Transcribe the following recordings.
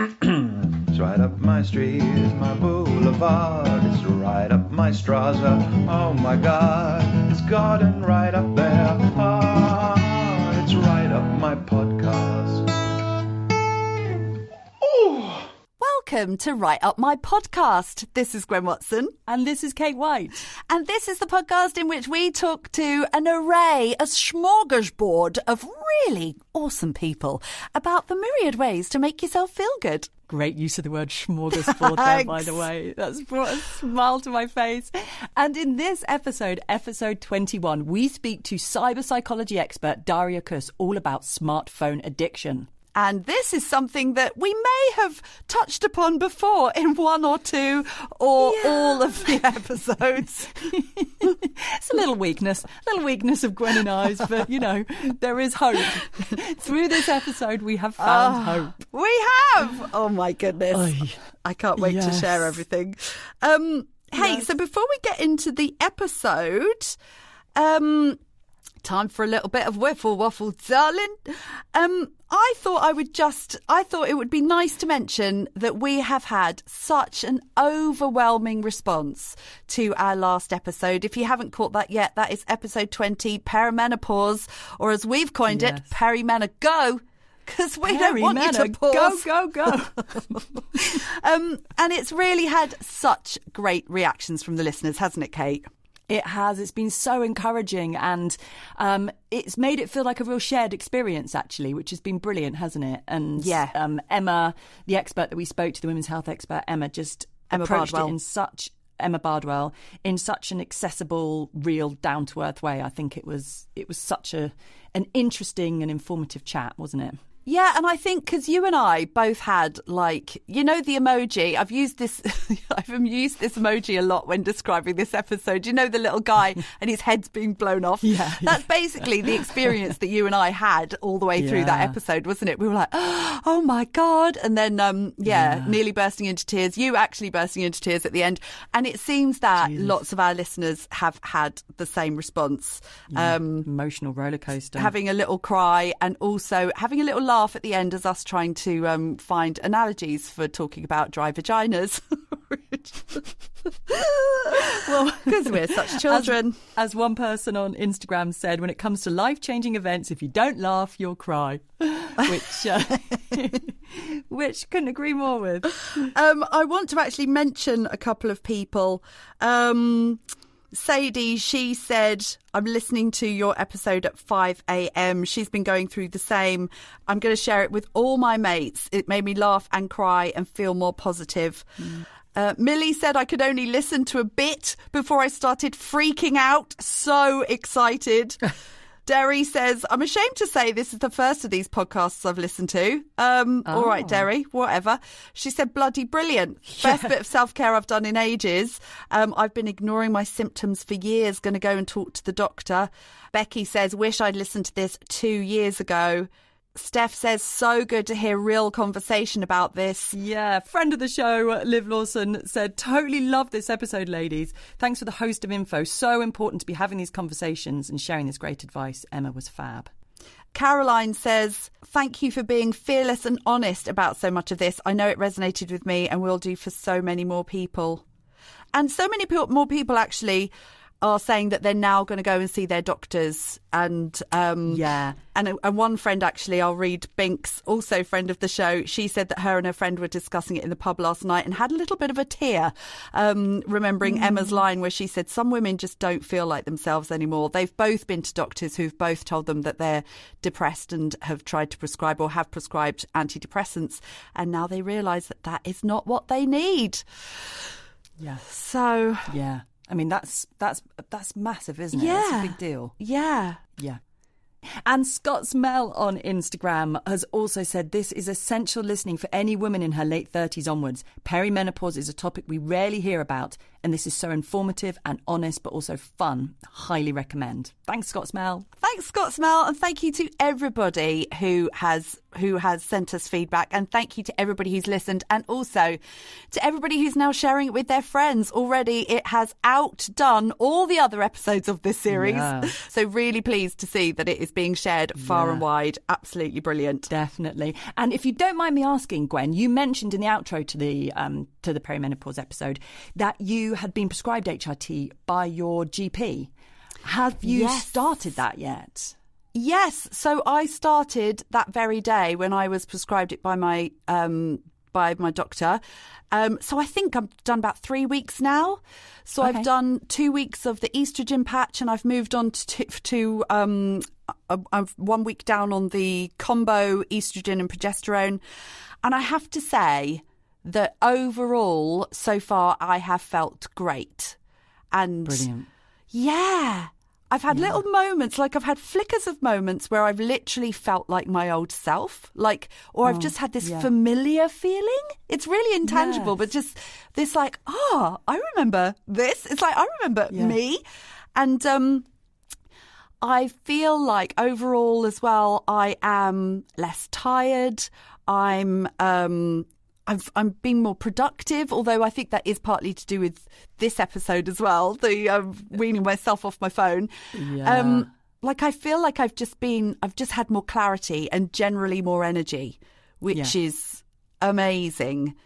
It's right up my street, it's my boulevard. It's right up my Straza, oh my God. It's garden right up there, ah, it's right up my podcast. Oh. Welcome to Right Up My Podcast. This is Gwen Watson. And this is Kate White. And this is the podcast in which we talk to an array, a smorgasbord of really awesome people about the myriad ways to make yourself feel good. Great use of the word smorgasbord there, by the way. That's brought a smile to my face. And in this episode, episode 21, we speak to cyberpsychology expert Daria Kuss all about smartphone addiction. And this is something that we may have touched upon before in one or two or all of the episodes. It's a little weakness of Gwen and I's, but, you know, there is hope. Through this episode, we have found hope. We have! Oh, my goodness. I can't wait to share everything. Hey, so before we get into the episode... time for a little bit of whiffle waffle, darling. I thought it would be nice to mention that we have had such an overwhelming response to our last episode. If you haven't caught that yet, that is episode 20, perimenopause, or as we've coined it, perimena go. Because we don't want you to pause. Go. And it's really had such great reactions from the listeners, hasn't it, Kate? It has. It's been so encouraging, and it's made it feel like a real shared experience, actually, which has been brilliant, hasn't it? And Emma, the expert that we spoke to, the women's health expert, Emma approached it Emma Bardwell, in such an accessible, real, down-to-earth way. I think it was such an interesting and informative chat, wasn't it? Yeah, and I think because you and I both had, like, you know, the emoji. I've used this emoji a lot when describing this episode. You know, the little guy and his head's being blown off. Yeah. That's basically the experience that you and I had all the way through that episode, wasn't it? We were like, oh my God. And then, nearly bursting into tears. You actually bursting into tears at the end. And it seems that lots of our listeners have had the same response. Emotional roller coaster. Having a little cry and also having a little laugh at the end as us trying to find analogies for talking about dry vaginas. Well, because we're such children. As one person on Instagram said, when it comes to life-changing events, if you don't laugh, you'll cry. Which couldn't agree more with. I want to actually mention a couple of people. Sadie, she said, I'm listening to your episode at 5 a.m. She's been going through the same. I'm going to share it with all my mates. It made me laugh and cry and feel more positive. Millie said I could only listen to a bit before I started freaking out. So excited. Derry says, I'm ashamed to say this is the first of these podcasts I've listened to. All right, Derry, whatever. She said, bloody brilliant. Best bit of self-care I've done in ages. I've been ignoring my symptoms for years. Going to go and talk to the doctor. Becky says, wish I'd listened to this 2 years ago. Steph says, so good to hear real conversation about this. Yeah, friend of the show, Liv Lawson, said, totally love this episode, ladies. Thanks for the host of info. So important to be having these conversations and sharing this great advice. Emma was fab. Caroline says, thank you for being fearless and honest about so much of this. I know it resonated with me and will do for so many more people. And so many more people actually are saying that they're now going to go and see their doctors. And one friend, actually, I'll read, Binks, also friend of the show, she said that her and her friend were discussing it in the pub last night and had a little bit of a tear, remembering Emma's line where she said some women just don't feel like themselves anymore. They've both been to doctors who've both told them that they're depressed and have tried to prescribe or have prescribed antidepressants, and now they realise that that is not what they need. Yeah. So... yeah. I mean, that's massive, isn't it? Yeah. That's a big deal. Yeah. Yeah. And Scott Smell on Instagram has also said this is essential listening for any woman in her late 30s onwards. Perimenopause is a topic we rarely hear about, and this is so informative and honest, but also fun. Highly recommend. Thanks, Scott Smell. Thanks, Scott Smell, and thank you to everybody who has sent us feedback, and thank you to everybody who's listened, and also to everybody who's now sharing it with their friends. Already it has outdone all the other episodes of this series. Yeah. So really pleased to see that it is stories being shared far and wide. Absolutely brilliant. Definitely. And if you don't mind me asking, Gwen, you mentioned in the outro to the perimenopause episode that you had been prescribed HRT by your GP. Have you started that yet? Yes. So I started that very day when I was prescribed it by my doctor. So I think I've done about 3 weeks now. So I've done 2 weeks of the estrogen patch, and I've moved on to I'm 1 week down on the combo estrogen and progesterone. And I have to say that overall, so far, I have felt great. And brilliant. Yeah. I've had little moments, like I've had flickers of moments where I've literally felt like my old self, or I've just had this familiar feeling. It's really intangible, but just this I remember this. It's like, I remember me. And I feel like overall as well, I am less tired. I'm being more productive, although I think that is partly to do with this episode as well, the weaning myself off my phone. Yeah. I feel like I've just had more clarity and generally more energy, which is amazing.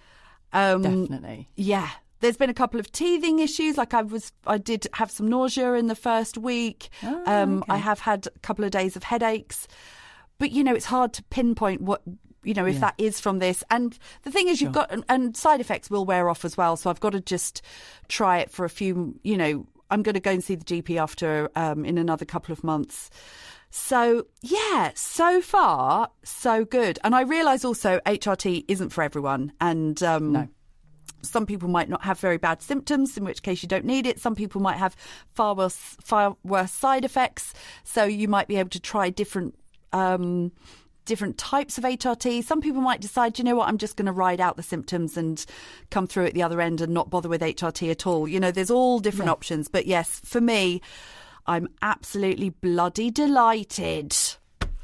Definitely. Yeah. There's been a couple of teething issues. I did have some nausea in the first week. I have had a couple of days of headaches, but it's hard to pinpoint what, if that is from this. And the thing is, you've got, and side effects will wear off as well. So I've got to just try it for a few, I'm going to go and see the GP after, in another couple of months. So so far, so good. And I realise also HRT isn't for everyone. And, no. Some people might not have very bad symptoms, in which case you don't need it. Some people might have far worse side effects. So you might be able to try different types of HRT. Some people might decide, I'm just going to ride out the symptoms and come through at the other end and not bother with HRT at all. There's all different options. But yes, for me, I'm absolutely bloody delighted.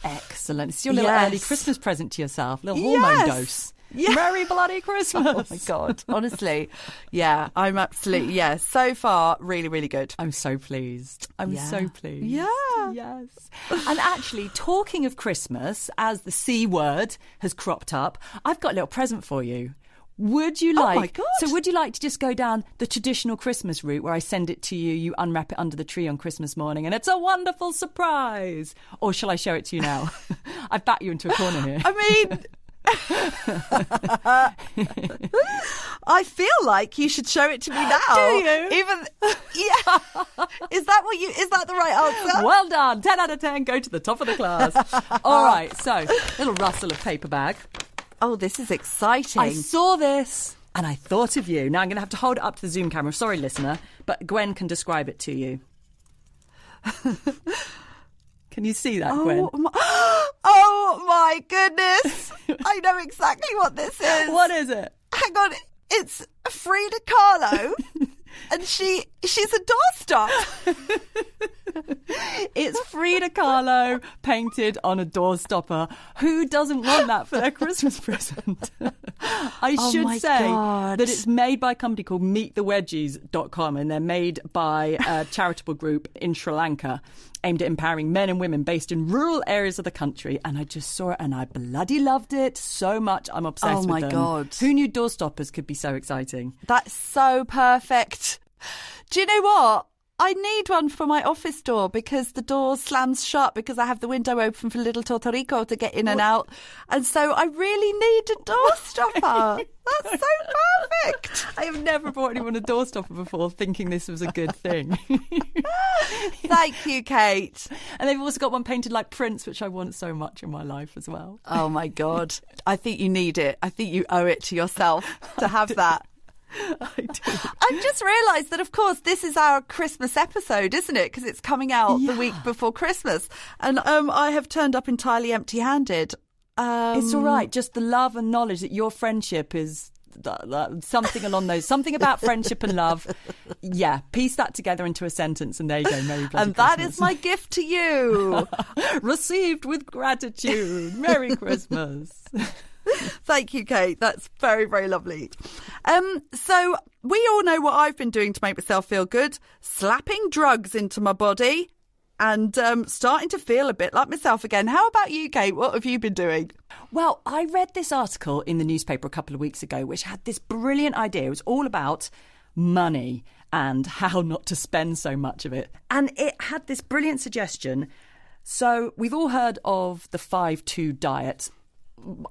Excellent. It's your little early Christmas present to yourself, little hormone dose. Yeah. Merry bloody Christmas. Oh my God. Honestly. Yeah, I'm absolutely, so far, really, really good. I'm so pleased. I'm so pleased. Yeah. Yes. And actually, talking of Christmas, as the C word has cropped up, I've got a little present for you. Would you like? Oh my God. So would you like to just go down the traditional Christmas route where I send it to you, you unwrap it under the tree on Christmas morning, and it's a wonderful surprise? Or shall I show it to you now? I've backed you into a corner here. I mean... I feel like you should show it to me now. Do you? Is that the right answer? Well done. 10 out of 10. Go to the top of the class. All right. So, little rustle of paper bag. Oh, this is exciting. I saw this and I thought of you. Now I'm going to have to hold it up to the Zoom camera. Sorry, listener, but Gwen can describe it to you. Can you see that, Gwen? Oh my goodness. I know exactly what this is. What is it? Hang on. It's Frida Kahlo. And she's a doorstop. It's Frida Kahlo painted on a doorstopper. Who doesn't want that for their Christmas present? I should say that it's made by a company called meetthewedgies.com, and they're made by a charitable group in Sri Lanka aimed at empowering men and women based in rural areas of the country. And I just saw it and I bloody loved it so much. I'm obsessed with them. Oh my God. Who knew doorstoppers could be so exciting? That's so perfect. Do you know what? I need one for my office door because the door slams shut because I have the window open for little Tortorico to get in and out. And so I really need a door stopper. That's so perfect. I have never bought anyone a door stopper before thinking this was a good thing. Thank you, Kate. And they've also got one painted like Prince, which I want so much in my life as well. Oh my God. I think you need it. I think you owe it to yourself to have that. I do. I've just realised that, of course, this is our Christmas episode, isn't it? Because it's coming out the week before Christmas. And I have turned up entirely empty-handed. It's all right. Just the love and knowledge that your friendship is something along those, something about friendship and love. Yeah, piece that together into a sentence and there you go. Merry bloody And that Christmas. is my gift to you. Received with gratitude. Merry Christmas. Thank you, Kate. That's very, very lovely. So we all know what I've been doing to make myself feel good. Slapping drugs into my body. and starting to feel a bit like myself again. How about you, Kate? What have you been doing? Well, I read this article in the newspaper a couple of weeks ago, which had this brilliant idea. It was all about money and how not to spend so much of it. And it had this brilliant suggestion. So we've all heard of the 5-2 diet.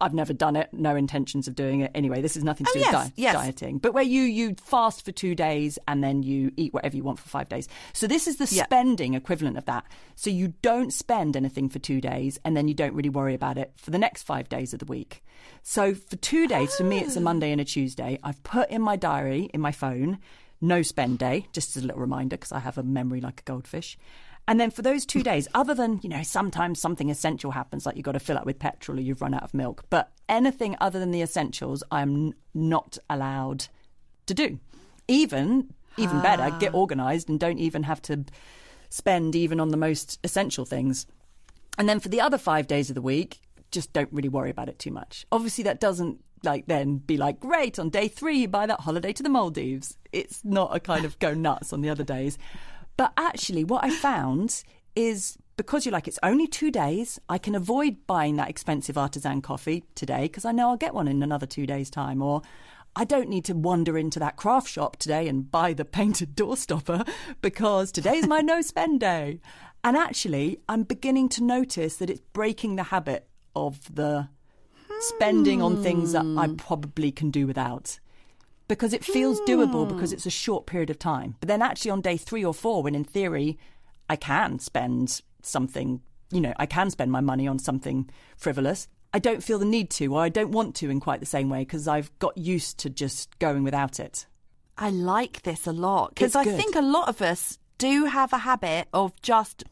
I've never done it, no intentions of doing it. Anyway, this is nothing to do with dieting. But where you fast for 2 days and then you eat whatever you want for 5 days. So this is the spending equivalent of that. So you don't spend anything for 2 days and then you don't really worry about it for the next 5 days of the week. So for 2 days, for me, it's a Monday and a Tuesday. I've put in my diary, in my phone, no spend day, just as a little reminder because I have a memory like a goldfish. And then for those 2 days, other than, sometimes something essential happens, like you've got to fill up with petrol or you've run out of milk. But anything other than the essentials, I'm not allowed to do. Even better, get organised and don't even have to spend even on the most essential things. And then for the other 5 days of the week, just don't really worry about it too much. Obviously, that doesn't then be like, great, on day 3, you buy that holiday to the Maldives. It's not a kind of go nuts on the other days. But actually, what I found is because you're like, it's only 2 days, I can avoid buying that expensive artisan coffee today because I know I'll get one in another 2 days' time. Or I don't need to wander into that craft shop today and buy the painted doorstopper because today's my no spend day. And actually, I'm beginning to notice that it's breaking the habit of the spending on things that I probably can do without. Because it feels doable because it's a short period of time. But then actually on day 3 or 4, when in theory I can spend something, I can spend my money on something frivolous, I don't feel the need to, or I don't want to in quite the same way because I've got used to just going without it. I like this a lot because I think a lot of us do have a habit of just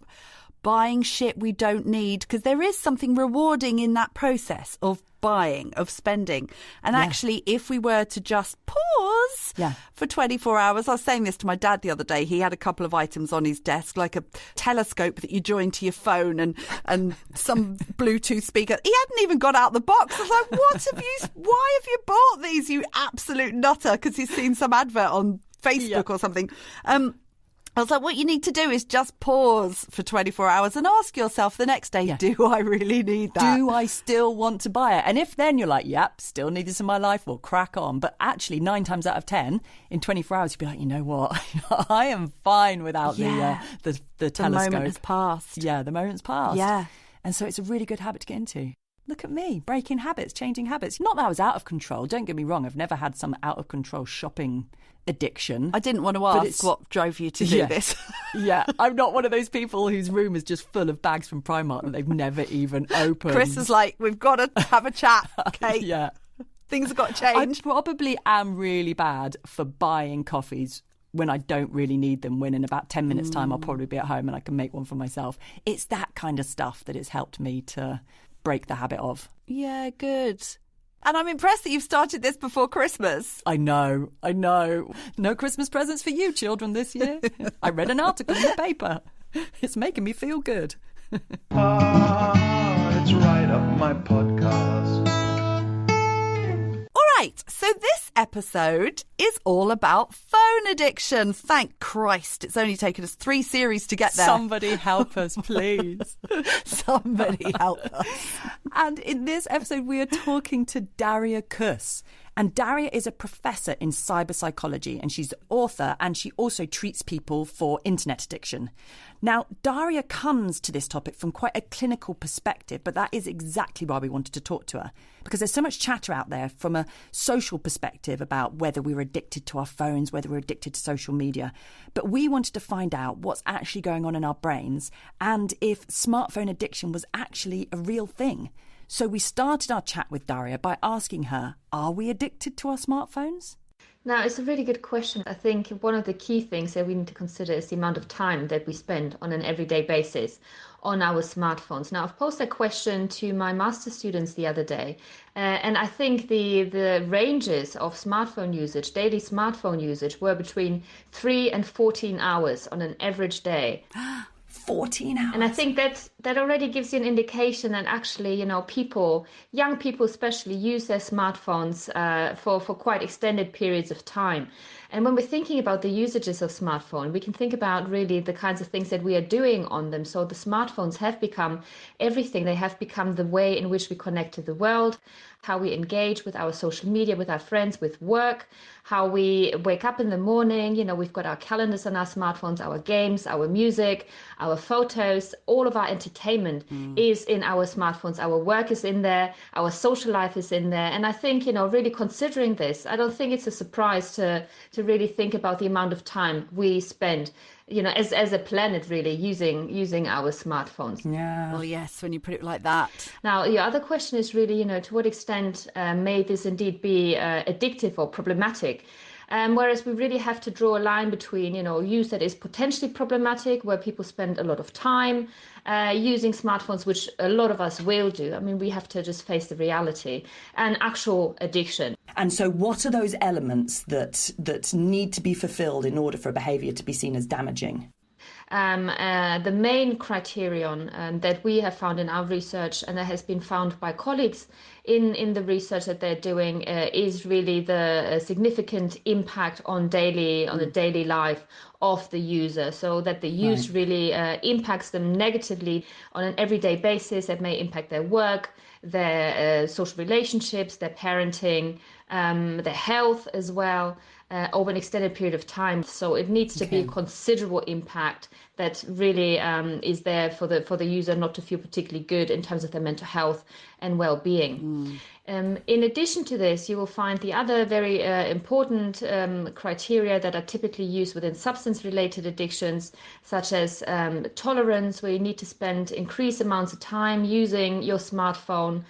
buying shit we don't need because there is something rewarding in that process of buying, of spending. And actually, if we were to just pause for 24 hours, I was saying this to my dad the other day, he had a couple of items on his desk, like a telescope that you join to your phone and some Bluetooth speaker. He hadn't even got out the box. I was like, why have you bought these, you absolute nutter? Because he's seen some advert on Facebook or something. I was like, what you need to do is just pause for 24 hours and ask yourself the next day, do I really need that? Do I still want to buy it? And if then you're like, yep, still need this in my life, well, crack on. But actually, 9 times out of 10, in 24 hours, you'd be like, you know what? I am fine without the telescope. The moment has passed. Yeah, the moment's passed. Yeah. And so it's a really good habit to get into. Look at me, breaking habits, changing habits. Not that I was out of control. Don't get me wrong. I've never had some out of control shopping addiction. I didn't want to ask what drove you to do this. I'm not one of those people whose room is just full of bags from Primark that they've never even opened. Chris is like, we've got to have a chat, Kate. Things have got to change. I probably am really bad for buying coffees when I don't really need them, when in about 10 minutes time I'll probably be at home and I can make one for myself. It's that kind of stuff that has helped me to break the habit of. Yeah, good. And I'm impressed that you've started this before Christmas. I know. No Christmas presents for you, children, this year. I read an article in the paper. It's making me feel good. It's right up my podcast. All right, so this episode is all about phone addiction. Thank Christ, it's only taken us 3 series to get there. Somebody help us, please. Somebody help us. And in this episode, we are talking to Daria Kuss. And Daria is a professor in cyberpsychology, and she's the author, and she also treats people for internet addiction. Now, Daria comes to this topic from quite a clinical perspective, but that is exactly why we wanted to talk to her, because there's so much chatter out there from a social perspective about whether we're addicted to our phones, whether we're addicted to social media. But we wanted to find out what's actually going on in our brains and if smartphone addiction was actually a real thing. So we started our chat with Daria by asking her, are we addicted to our smartphones? Now, it's a really good question. I think one of the key things that we need to consider is the amount of time that we spend on an everyday basis on our smartphones. Now, I've posed a question to my master's students the other day, and I think the ranges of smartphone usage, daily smartphone usage, were between 3 and 14 hours on an average day. 14 hours. And I think that already gives you an indication that actually, young people especially, use their smartphones for quite extended periods of time. And when we're thinking about the usages of smartphone, we can think about really the kinds of things that we are doing on them. So the smartphones have become everything. They have become the way in which we connect to the world, how we engage with our social media, with our friends, with work, how we wake up in the morning. We've got our calendars on our smartphones, our games, our music, our photos, all of our entertainment is in our smartphones. Our work is in there, our social life is in there. And I think, really considering this, I don't think it's a surprise to really think about the amount of time we spend, as a planet, really using our smartphones. Yeah. Well, yes, when you put it like that. Now, your other question is really, to what extent may this indeed be addictive or problematic? Whereas we really have to draw a line between, use that is potentially problematic, where people spend a lot of time using smartphones, which a lot of us will do. I mean, we have to just face the reality, and actual addiction. And so what are those elements that need to be fulfilled in order for a behaviour to be seen as damaging? The main criterion that we have found in our research, and that has been found by colleagues in the research that they're doing, is really the significant impact on the daily life of the user. So that the use really impacts them negatively on an everyday basis. That may impact their work, their social relationships, their parenting, their health as well. Over an extended period of time. So it needs to be a considerable impact that really is there for the user not to feel particularly good in terms of their mental health and well-being. In addition to this, you will find the other very important criteria that are typically used within substance-related addictions, such as tolerance, where you need to spend increased amounts of time using your smartphone.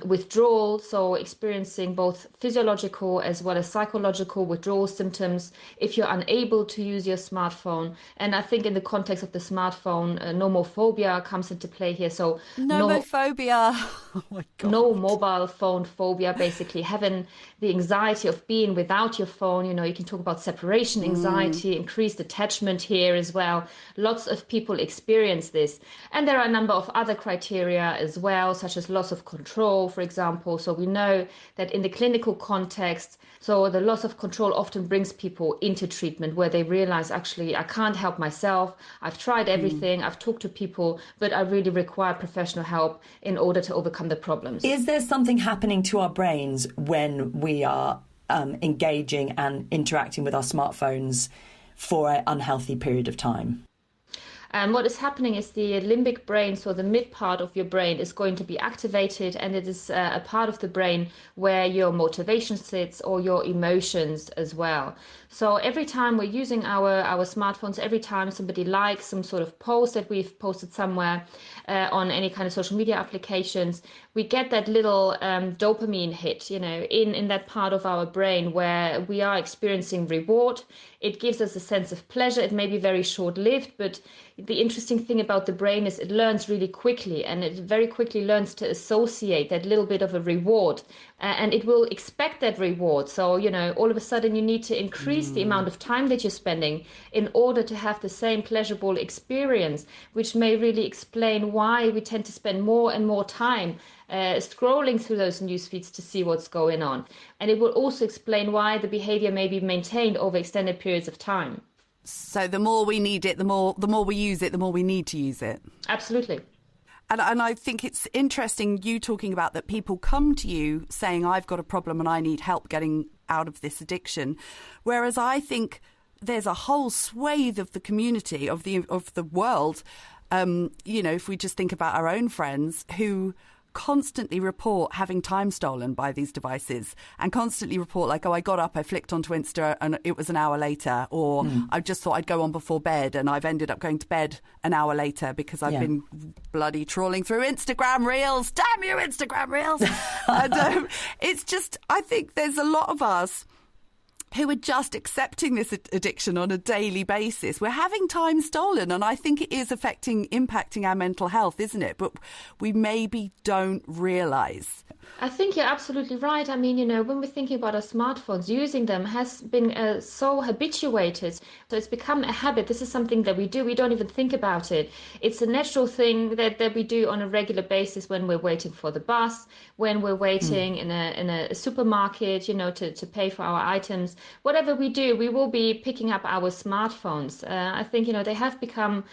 Withdrawal, so experiencing both physiological as well as psychological withdrawal symptoms if you're unable to use your smartphone. And I think in the context of the smartphone, nomophobia comes into play here. So nomophobia. Oh my God. No mobile phone phobia, basically having the anxiety of being without your phone. You can talk about separation anxiety, increased attachment here as well. Lots of people experience this. And there are a number of other criteria as well, such as loss of control, for example. So we know that in the clinical context, so the loss of control often brings people into treatment where they realize, actually, I can't help myself. I've tried everything. I've talked to people, but I really require professional help in order to overcome the problems. Is there something happening to our brains when we are engaging and interacting with our smartphones for an unhealthy period of time? What is happening is the limbic brain, so the mid part of your brain, is going to be activated, and it is a part of the brain where your motivation sits, or your emotions as well. So every time we're using our smartphones, every time somebody likes some sort of post that we've posted somewhere on any kind of social media applications, we get that little dopamine hit, in that part of our brain where we are experiencing reward. It gives us a sense of pleasure. It may be very short-lived, but the interesting thing about the brain is it learns really quickly, and it very quickly learns to associate that little bit of a reward, and it will expect that reward. So, all of a sudden you need to increase the amount of time that you're spending in order to have the same pleasurable experience, which may really explain why we tend to spend more and more time scrolling through those news feeds to see what's going on. And it will also explain why the behavior may be maintained over extended periods of time. So the more we need it, the more we use it, the more we need to use it. Absolutely. And I think it's interesting you talking about that people come to you saying, I've got a problem and I need help getting out of this addiction. Whereas I think there's a whole swathe of the community, of the world, if we just think about our own friends who constantly report having time stolen by these devices, and constantly report like, oh, I got up, I flicked onto Insta and it was an hour later, or I just thought I'd go on before bed and I've ended up going to bed an hour later because I've been bloody trawling through Instagram Reels. Damn you, Instagram Reels. And it's just, I think there's a lot of us who are just accepting this addiction on a daily basis. We're having time stolen, and I think it is impacting our mental health, isn't it? But we maybe don't realise. I think you're absolutely right. I mean, when we're thinking about our smartphones, using them has been so habituated. So it's become a habit. This is something that we do. We don't even think about it. It's a natural thing that we do on a regular basis when we're waiting for the bus, when we're waiting in a supermarket, to pay for our items. Whatever we do, we will be picking up our smartphones. I think, they have become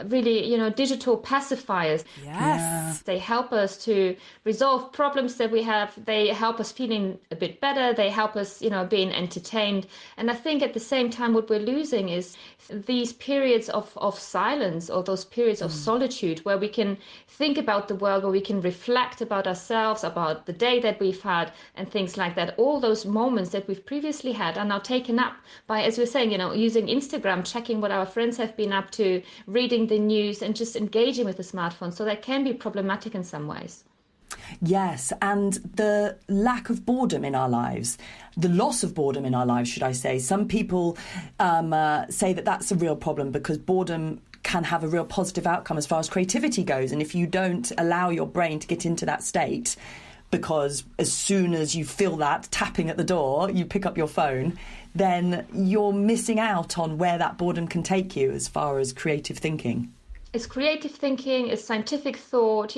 really, digital pacifiers. Yes. Yeah. They help us to resolve problems that we have. They help us feeling a bit better. They help us, being entertained. And I think at the same time, what we're losing is these periods of silence, or those periods of solitude where we can think about the world, where we can reflect about ourselves, about the day that we've had and things like that. All those moments that we've previously had are now taken up by, as we're saying, using Instagram, checking what our friends have been up to, reading the news and just engaging with the smartphone. So that can be problematic in some ways. Yes, and the lack of boredom in our lives, the loss of boredom in our lives, should I say. Some people say that that's a real problem because boredom can have a real positive outcome as far as creativity goes. And if you don't allow your brain to get into that state, because as soon as you feel that tapping at the door, you pick up your phone, then you're missing out on where that boredom can take you as far as creative thinking. It's creative thinking, it's scientific thought,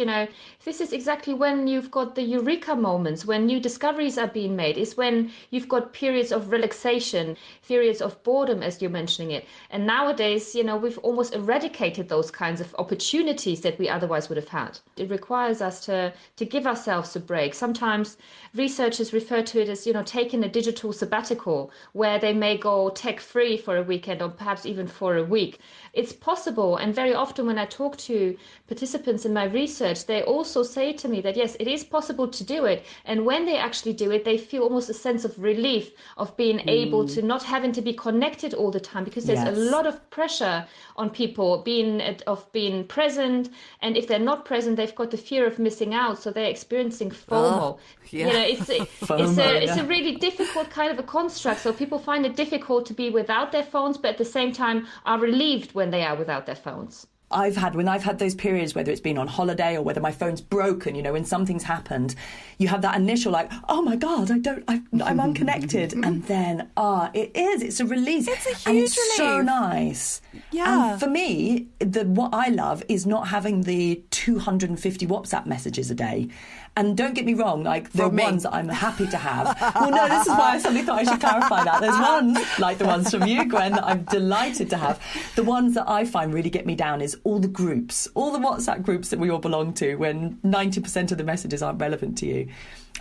This is exactly when you've got the eureka moments, when new discoveries are being made. It's when you've got periods of relaxation, periods of boredom, as you're mentioning it. And nowadays, we've almost eradicated those kinds of opportunities that we otherwise would have had. It requires us to give ourselves a break. Sometimes researchers refer to it as, taking a digital sabbatical, where they may go tech-free for a weekend or perhaps even for a week. It's possible, and very often when I talk to participants in my research, they also say to me that, yes, it is possible to do it. And when they actually do it, they feel almost a sense of relief of being able to not having to be connected all the time, because there's a lot of pressure on people being present. And if they're not present, they've got the fear of missing out. So they're experiencing FOMO. It's a really difficult kind of a construct. So people find it difficult to be without their phones, but at the same time are relieved when they are without their phones. When I've had those periods, whether it's been on holiday or whether my phone's broken, when something's happened, you have that initial oh my God, I'm unconnected. And then, it's a release. It's a huge and it's relief. So nice. Yeah. And for me, what I love is not having the 250 WhatsApp messages a day. And don't get me wrong, the ones that I'm happy to have. Well, no, this is why I suddenly thought I should clarify that. There's ones, like the ones from you, Gwen, that I'm delighted to have. The ones that I find really get me down is all the groups, all the WhatsApp groups that we all belong to, when 90% of the messages aren't relevant to you.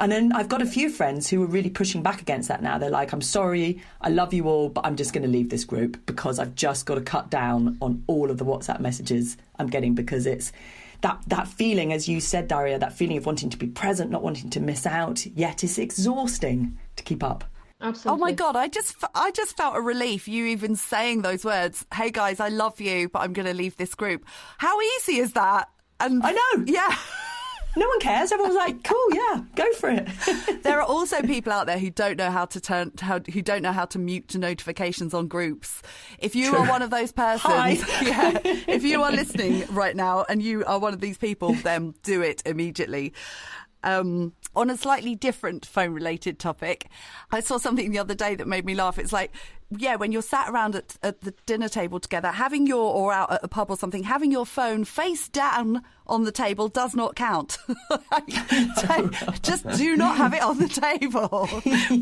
And then I've got a few friends who are really pushing back against that now. They're like, I'm sorry, I love you all, but I'm just going to leave this group because I've just got to cut down on all of the WhatsApp messages I'm getting, because it's that feeling, as you said, Daria, that feeling of wanting to be present, not wanting to miss out, yet it's exhausting to keep up. Absolutely. Oh my God, I just felt a relief, you even saying those words. Hey guys, I love you, but I'm going to leave this group. How easy is that? And I know. Yeah. No one cares. Everyone's like, cool, yeah, go for it. There are also people out there who don't know how to mute notifications on groups. If you are one of those persons, if you are listening right now and you are one of these people, then do it immediately. On a slightly different phone-related topic, I saw something the other day that made me laugh. It's like, when you're sat around at the dinner table together, or out at a pub or something, having your phone face down on the table does not count. Just do not have it on the table.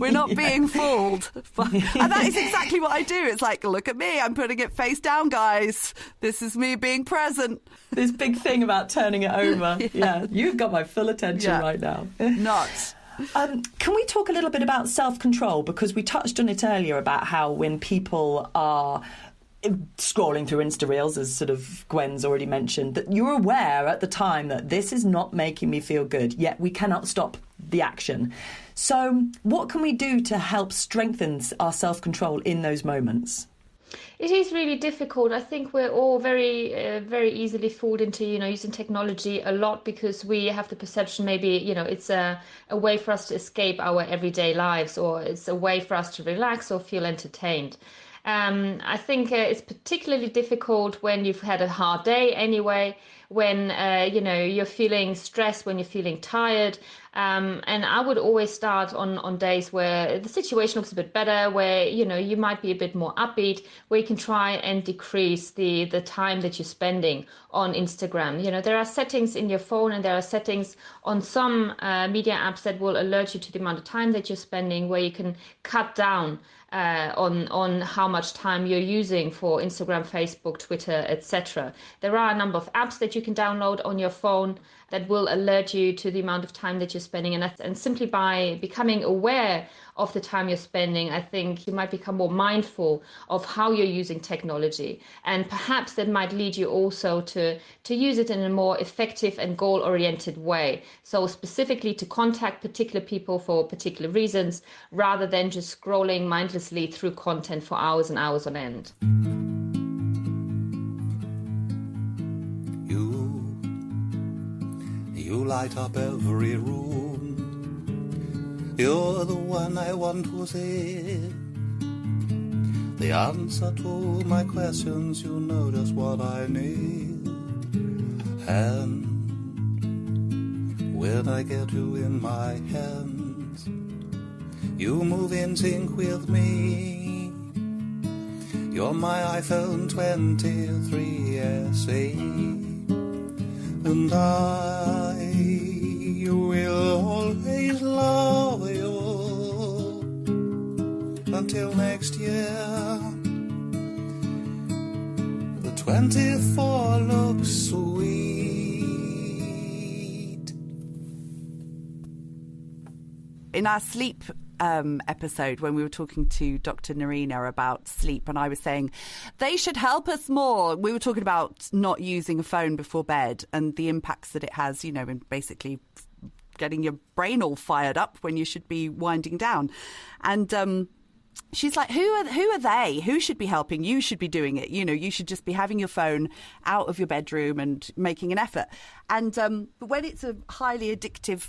We're not being fooled. And that is exactly what I do. It's like, look at me, I'm putting it face down, guys. This is me being present. This big thing about turning it over. Yeah, you've got my full attention right now. Nuts. Can we talk a little bit about self-control? Because we touched on it earlier about how when people are scrolling through Insta Reels, as sort of Gwen's already mentioned, that you're aware at the time that this is not making me feel good, yet we cannot stop the action. So what can we do to help strengthen our self-control in those moments? It is really difficult. I think we're all very easily fooled into, using technology a lot because we have the perception maybe, it's a way for us to escape our everyday lives, or it's a way for us to relax or feel entertained. I think it's particularly difficult when you've had a hard day anyway, when you're feeling stressed, when you're feeling tired. And I would always start on days where the situation looks a bit better, where you might be a bit more upbeat, where you can try and decrease the time that you're spending on Instagram. There are settings in your phone, and there are settings on some media apps that will alert you to the amount of time that you're spending, where you can cut down on how much time you're using for Instagram, Facebook, Twitter, etc. There are a number of apps that you can download on your phone that will alert you to the amount of time that you're spending. And simply by becoming aware of the time you're spending, I think you might become more mindful of how you're using technology. And perhaps that might lead you also to use it in a more effective and goal-oriented way. So specifically to contact particular people for particular reasons, rather than just scrolling mindlessly through content for hours and hours on end. You light up every room. You're the one I want to see. The answer to my questions, you know just what I need. And when I get you in my hands, you move in sync with me. You're my iPhone 23 SE. And I will always love you until next year. The 24 looks sweet. In our sleep episode, when we were talking to Dr. Narina about sleep, and I was saying they should help us more, we were talking about not using a phone before bed and the impacts that it has, in basically getting your brain all fired up when you should be winding down. And she's like, who are they? Who should be helping? You should be doing it. You should just be having your phone out of your bedroom and making an effort. And but when it's a highly addictive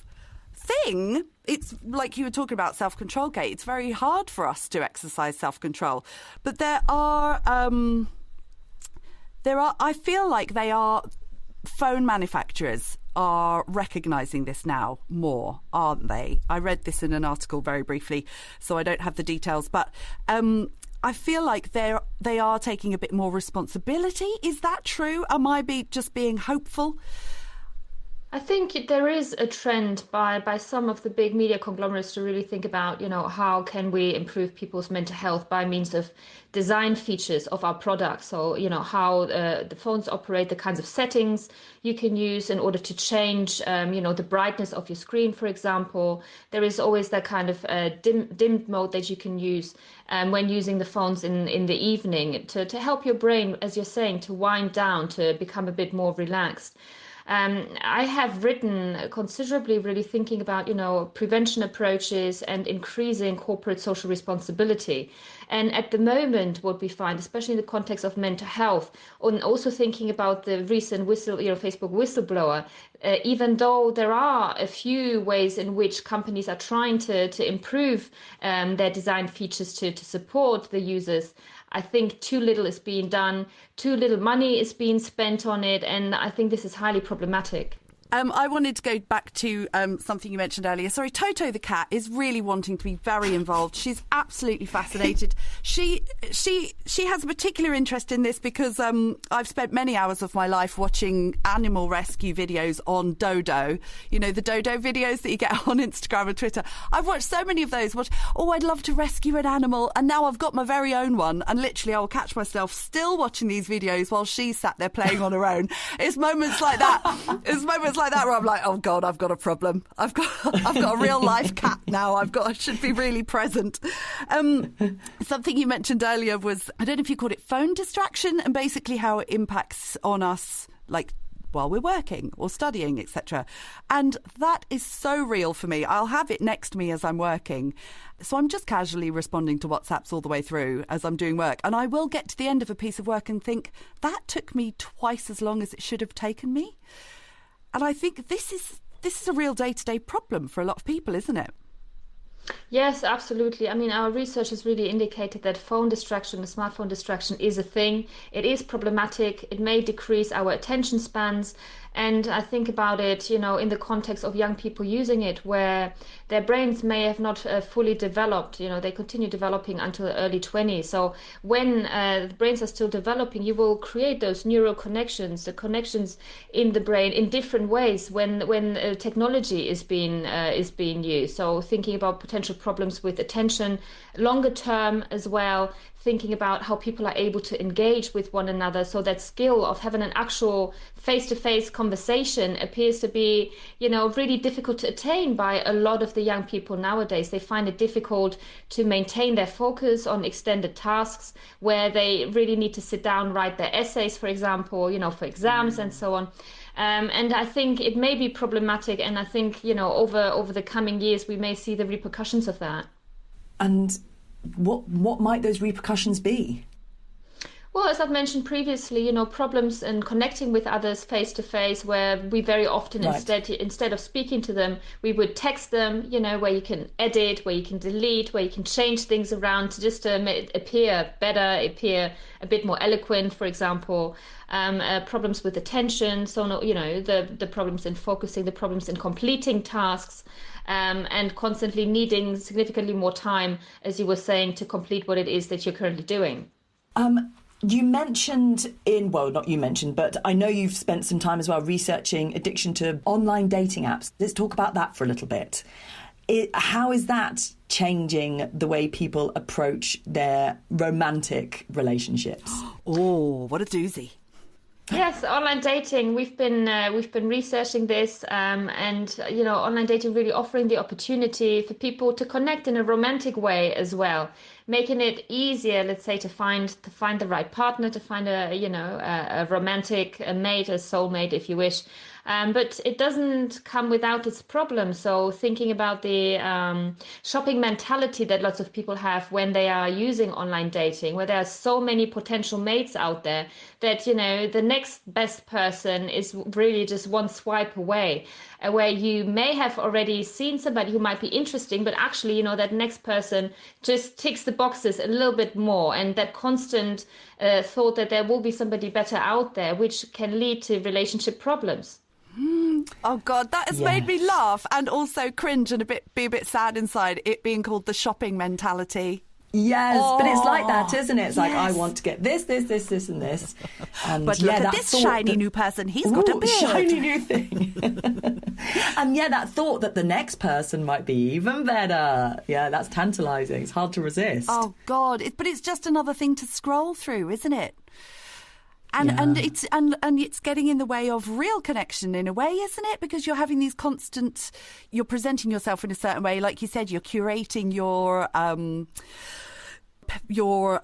thing, it's like you were talking about self-control, Kate. It's very hard for us to exercise self-control. But there are I feel like phone manufacturers are recognising this now more, aren't they? I read this in an article very briefly, so I don't have the details, but I feel like they are taking a bit more responsibility. Is that true? Am I just being hopeful? I think there is a trend by some of the big media conglomerates to really think about, how can we improve people's mental health by means of design features of our products. So, how the phones operate, the kinds of settings you can use in order to change, the brightness of your screen, for example. There is always that kind of dimmed mode that you can use when using the phones in the evening to help your brain, as you're saying, to wind down, to become a bit more relaxed. I have written considerably really thinking about, prevention approaches and increasing corporate social responsibility. And at the moment, what we find, especially in the context of mental health, and also thinking about the recent Facebook whistleblower, even though there are a few ways in which companies are trying to improve their design features to support the users, I think too little is being done, too little money is being spent on it, and I think this is highly problematic. I wanted to go back to something you mentioned earlier. Sorry, Toto the cat is really wanting to be very involved. She's absolutely fascinated. She has a particular interest in this because I've spent many hours of my life watching animal rescue videos on Dodo. The Dodo videos that you get on Instagram and Twitter. I've watched so many of those. I'd love to rescue an animal, and now I've got my very own one. And literally, I will catch myself still watching these videos while she's sat there playing on her own. It's moments like that. Where I'm like, oh God, I've got a problem. I've got a real life cat now. I should be really present. Something you mentioned earlier was, I don't know if you called it phone distraction, and basically how it impacts on us, like while we're working or studying, etc. And that is so real for me. I'll have it next to me as I'm working. So I'm just casually responding to WhatsApps all the way through as I'm doing work. And I will get to the end of a piece of work and think, that took me twice as long as it should have taken me. And I think this is a real day-to-day problem for a lot of people, isn't it? Yes, absolutely. I mean, our research has really indicated that phone distraction, the smartphone distraction, is a thing. It is problematic. It may decrease our attention spans. And I think about it, in the context of young people using it, where their brains may have not fully developed. They continue developing until the early 20s. So when the brains are still developing, you will create those neural connections, the connections in the brain in different ways when technology is being used. So thinking about potential problems with attention, longer term as well, thinking about how people are able to engage with one another. So that skill of having an actual face-to-face conversation appears to be, really difficult to attain by a lot of the young people nowadays. They find it difficult to maintain their focus on extended tasks where they really need to sit down, write their essays, for example, for exams and so on. And I think it may be problematic. And I think, over the coming years, we may see the repercussions of that. And what might those repercussions be? Well, as I've mentioned previously, problems in connecting with others face to face, where we very often, instead of speaking to them, we would text them, where you can edit, where you can delete, where you can change things around to just appear better, appear a bit more eloquent, for example. Problems with attention, so the problems in focusing, the problems in completing tasks. And constantly needing significantly more time, as you were saying, to complete what it is that you're currently doing. You mentioned not you mentioned, but I know you've spent some time as well researching addiction to online dating apps. Let's talk about that for a little bit. How is that changing the way people approach their romantic relationships? Oh, what a doozy. Yes, online dating. We've been researching this, and online dating really offering the opportunity for people to connect in a romantic way as well, making it easier, let's say, to find the right partner, to find a romantic mate, a soulmate, if you wish. But it doesn't come without its problems. So thinking about the shopping mentality that lots of people have when they are using online dating, where there are so many potential mates out there that, the next best person is really just one swipe away, where you may have already seen somebody who might be interesting, but actually, that next person just ticks the boxes a little bit more. And that constant thought that there will be somebody better out there, which can lead to relationship problems. Oh God, that has made me laugh and also cringe and be a bit sad inside, it being called the shopping mentality. Yes, but it's like that, isn't it? It's like, I want to get this, and this. And but look at this shiny new person. He's got a beard. Shiny new thing. And that thought that the next person might be even better. Yeah, that's tantalising. It's hard to resist. Oh God, but it's just another thing to scroll through, isn't it? And it's getting in the way of real connection in a way, isn't it? Because you're having these you're presenting yourself in a certain way. Like you said, you're curating your what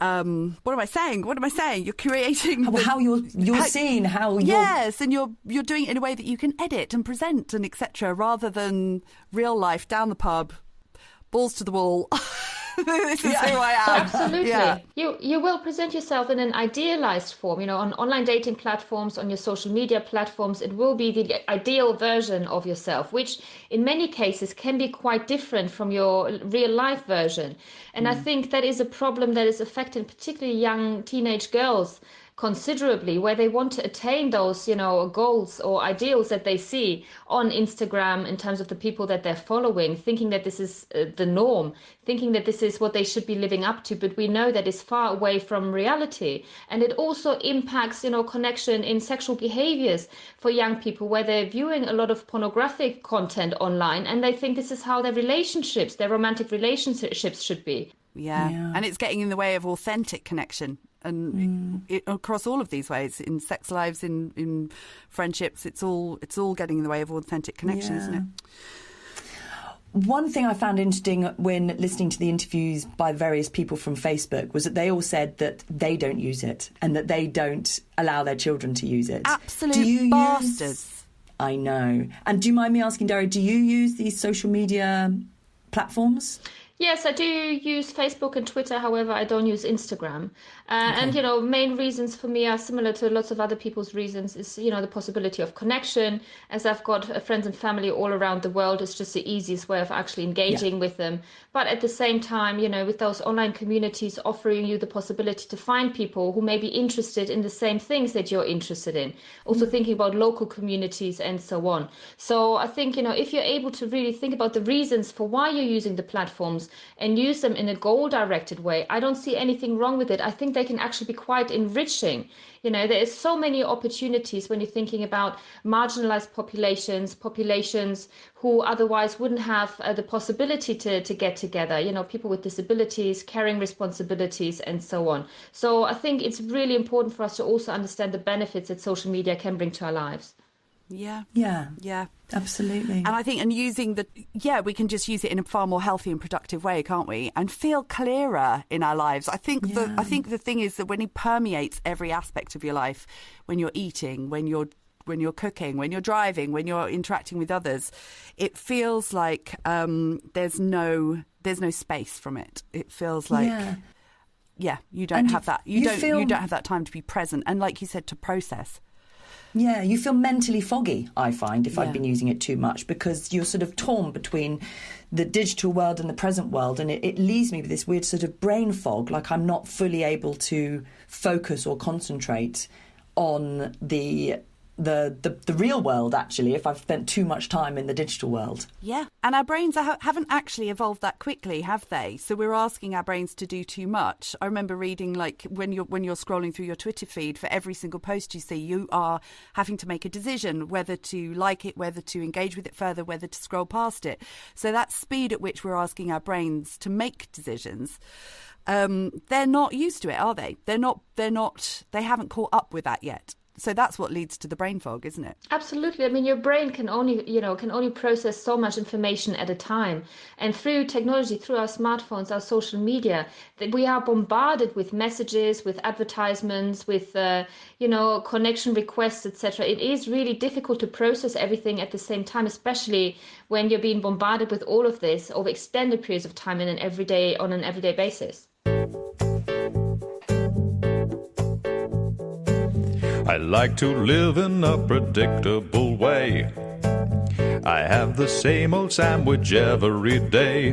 am I saying? You're curating how you're seen, how you're... Yes, and you're doing it in a way that you can edit and present and etc. rather than real life, down the pub, balls to the wall. This is who I am. Absolutely. Yeah. You will present yourself in an idealized form. On online dating platforms, on your social media platforms, it will be the ideal version of yourself, which in many cases can be quite different from your real life version. And I think that is a problem that is affecting particularly young teenage girls considerably, where they want to attain those, goals or ideals that they see on Instagram in terms of the people that they're following, thinking that this is the norm, thinking that this is what they should be living up to. But we know that it's far away from reality. And it also impacts, connection in sexual behaviors for young people, where they're viewing a lot of pornographic content online and they think this is how their romantic relationships should be. Yeah. And it's getting in the way of authentic connection. And across all of these ways, in sex lives, in friendships, it's all getting in the way of authentic connection, isn't it? One thing I found interesting when listening to the interviews by various people from Facebook was that they all said that they don't use it and that they don't allow their children to use it. Absolute bastards. I know. And do you mind me asking, Daria, do you use these social media platforms? Yes, I do use Facebook and Twitter. However, I don't use Instagram. And, main reasons for me are similar to lots of other people's reasons is, the possibility of connection. As I've got friends and family all around the world, it's just the easiest way of actually engaging with them. But at the same time, with those online communities offering you the possibility to find people who may be interested in the same things that you're interested in. Also thinking about local communities and so on. So I think, if you're able to really think about the reasons for why you're using the platforms and use them in a goal-directed way, I don't see anything wrong with it. I think they can actually be quite enriching. There is so many opportunities when you're thinking about marginalized populations who otherwise wouldn't have the possibility to get together, people with disabilities, caring responsibilities, and so on. So I think it's really important for us to also understand the benefits that social media can bring to our lives. Yeah. Absolutely. And I think, we can just use it in a far more healthy and productive way, can't we? And feel clearer in our lives. I think the thing is that when it permeates every aspect of your life, when you're eating, when you're cooking, when you're driving, when you're interacting with others, it feels like there's no space from it. It feels like you don't have that. You don't have that time to be present and, like you said, to process. Yeah, you feel mentally foggy, I find, if I've been using it too much, because you're sort of torn between the digital world and the present world, and it leaves me with this weird sort of brain fog, like I'm not fully able to focus or concentrate on the real world, actually, if I've spent too much time in the digital world. Yeah, and our brains haven't actually evolved that quickly, have they? So we're asking our brains to do too much. I remember reading, like, when you're scrolling through your Twitter feed, for every single post you see, you are having to make a decision whether to like it, whether to engage with it further, whether to scroll past it. So that speed at which we're asking our brains to make decisions, they're not used to it, are they? They haven't caught up with that yet. So that's what leads to the brain fog, isn't it? Absolutely. I mean, your brain can only process so much information at a time. And through technology, through our smartphones, our social media, that we are bombarded with messages, with advertisements, with, connection requests, etc. It is really difficult to process everything at the same time, especially when you're being bombarded with all of this over extended periods of time on an everyday basis. I like to live in a predictable way. I have the same old sandwich every day.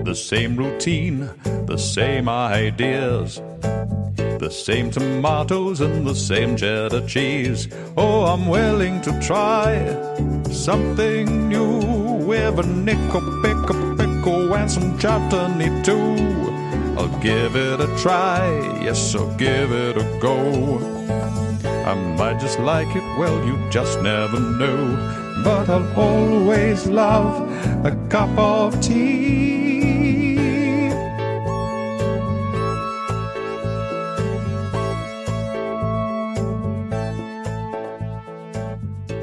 The same routine, the same ideas. The same tomatoes and the same cheddar cheese. Oh, I'm willing to try something new with a pickle and some chutney too. I'll give it a try, yes, I'll give it a go. I might just like it, well, you just never know. But I'll always love a cup of tea.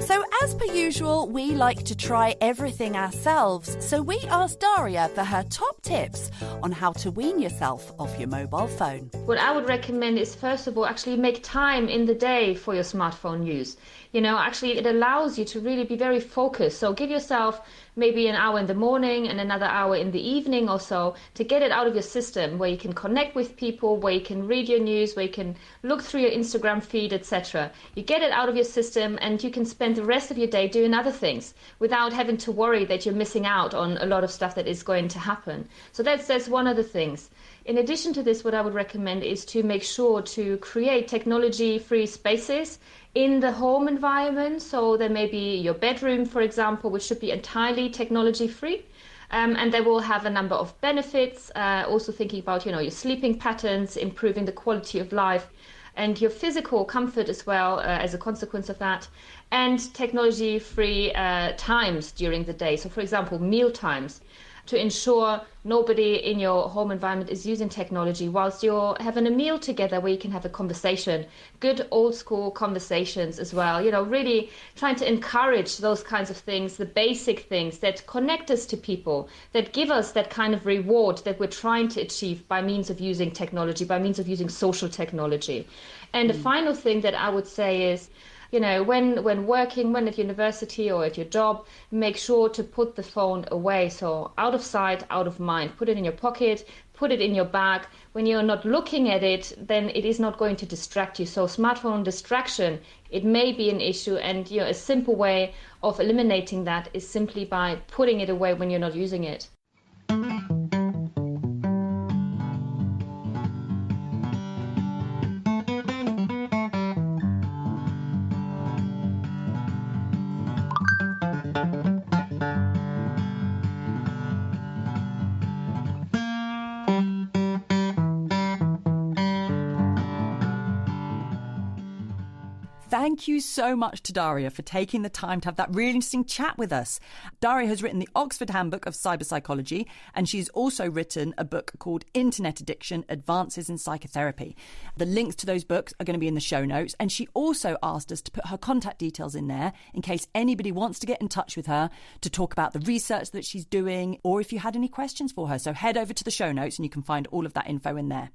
So as per usual, we like to try everything ourselves. So we asked Daria for her top tips on how to wean yourself off your mobile phone. What I would recommend is, first of all, actually make time in the day for your smartphone use. Actually, it allows you to really be very focused. So give yourself maybe an hour in the morning and another hour in the evening or so to get it out of your system, where you can connect with people, where you can read your news, where you can look through your Instagram feed, etc. You get it out of your system and you can spend the rest of your day doing other things without having to worry that you're missing out on a lot of stuff that is going to happen. So that's one of the things. In addition to this, what I would recommend is to make sure to create technology-free spaces in the home environment. So there may be your bedroom, for example, which should be entirely technology-free. And they will have a number of benefits, also thinking about, your sleeping patterns, improving the quality of life, and your physical comfort as well as a consequence of that, and technology-free times during the day. So, for example, meal times. to ensure nobody in your home environment is using technology whilst you're having a meal together where you can have a conversation. Good old school conversations as well. Really trying to encourage those kinds of things, the basic things that connect us to people, that give us that kind of reward that we're trying to achieve by means of using technology, by means of using social technology. And the final thing that I would say is, when working, when at university or at your job, make sure to put the phone away. So out of sight, out of mind. Put it in your pocket, put it in your bag. When you're not looking at it, then it is not going to distract you. So smartphone distraction, it may be an issue. And a simple way of eliminating that is simply by putting it away when you're not using it. Thank you so much to Daria for taking the time to have that really interesting chat with us. Daria has written the Oxford Handbook of Cyberpsychology, and she's also written a book called Internet Addiction, Advances in Psychotherapy. The links to those books are going to be in the show notes, and she also asked us to put her contact details in there in case anybody wants to get in touch with her to talk about the research that she's doing, or if you had any questions for her. So head over to the show notes and you can find all of that info in there.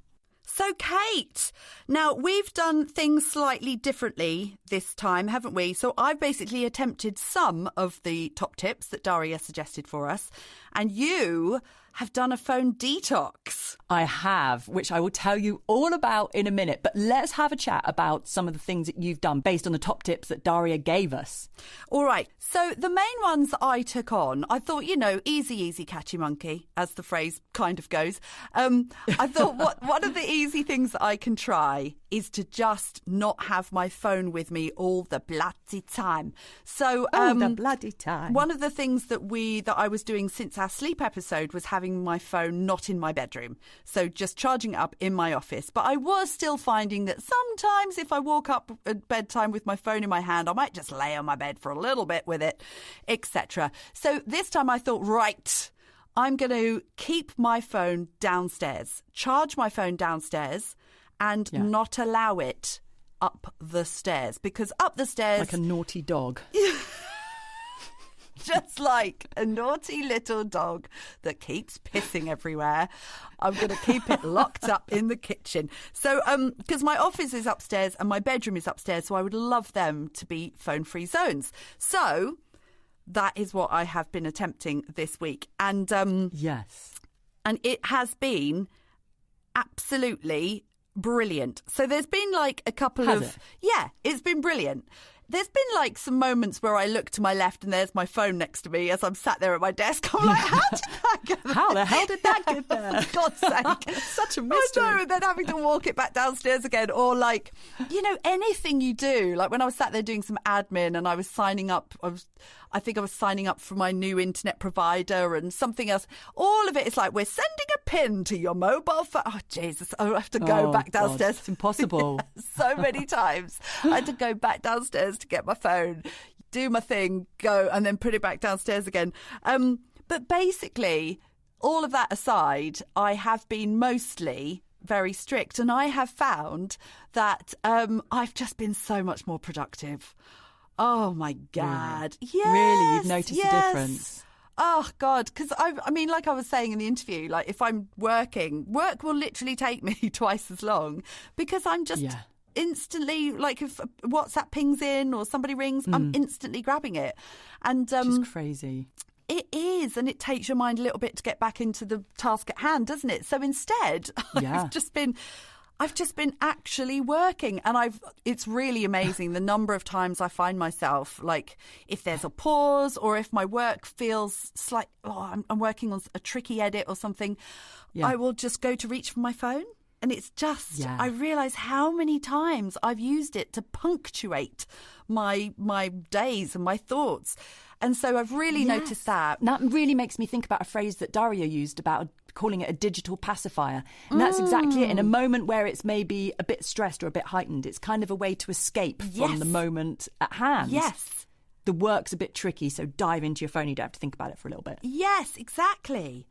So, Kate, now we've done things slightly differently this time, haven't we? So I've basically attempted some of the top tips that Daria suggested for us, and you have done a phone detox. I have, which I will tell you all about in a minute. But let's have a chat about some of the things that you've done based on the top tips that Daria gave us. All right. So the main ones that I took on, I thought, easy, catchy monkey, as the phrase kind of goes. I thought one of the easy things that I can try is to just not have my phone with me all the bloody time. So the bloody time. One of the things that I was doing since our sleep episode was having my phone not in my bedroom. So just charging it up in my office. But I was still finding that sometimes if I walk up at bedtime with my phone in my hand, I might just lay on my bed for a little bit with it, etc. So this time I thought, right, I'm going to keep my phone downstairs, charge my phone downstairs and not allow it up the stairs, because up the stairs... Like a naughty dog. Just like a naughty little dog that keeps pissing everywhere. I'm going to keep it locked up in the kitchen. So, because my office is upstairs and my bedroom is upstairs, so I would love them to be phone-free zones. So that is what I have been attempting this week. And yes. And it has been absolutely brilliant. So there's been like a couple of... Yeah, it's been brilliant. There's been like some moments where I look to my left and there's my phone next to me as I'm sat there at my desk. I'm like, how did that get there? How the hell did that get there? For God's sake. Such a mystery. I know, and then having to walk it back downstairs again. Or like, anything you do. Like when I was sat there doing some admin and I was signing up, I think I was signing up for my new internet provider and something else. All of it is like, we're sending a pin to your mobile phone. Oh, Jesus, I have to go back downstairs. God, it's impossible. So many times. I had to go back downstairs to get my phone, do my thing, go, and then put it back downstairs again. But basically, all of that aside, I have been mostly very strict, and I have found that I've just been so much more productive. Oh, my God. Really? Yes, Really? You've noticed a difference? Oh, God. Because, I mean, like I was saying in the interview, like if I'm working, work will literally take me twice as long because I'm just instantly, like if WhatsApp pings in or somebody rings, I'm instantly grabbing it. And which is crazy. It is. And it takes your mind a little bit to get back into the task at hand, doesn't it? So instead, I've just been actually working, and it's really amazing the number of times I find myself, like if there's a pause or if my work feels like, I'm working on a tricky edit or something, I will just go to reach for my phone. And it's just, I realise how many times I've used it to punctuate my days and my thoughts. And so I've really noticed that. That really makes me think about a phrase that Daria used about calling it a digital pacifier. And that's exactly it. In a moment where it's maybe a bit stressed or a bit heightened, it's kind of a way to escape from the moment at hand. Yes. the work's a bit tricky, so dive into your phone. You don't have to think about it for a little bit. Yes, exactly.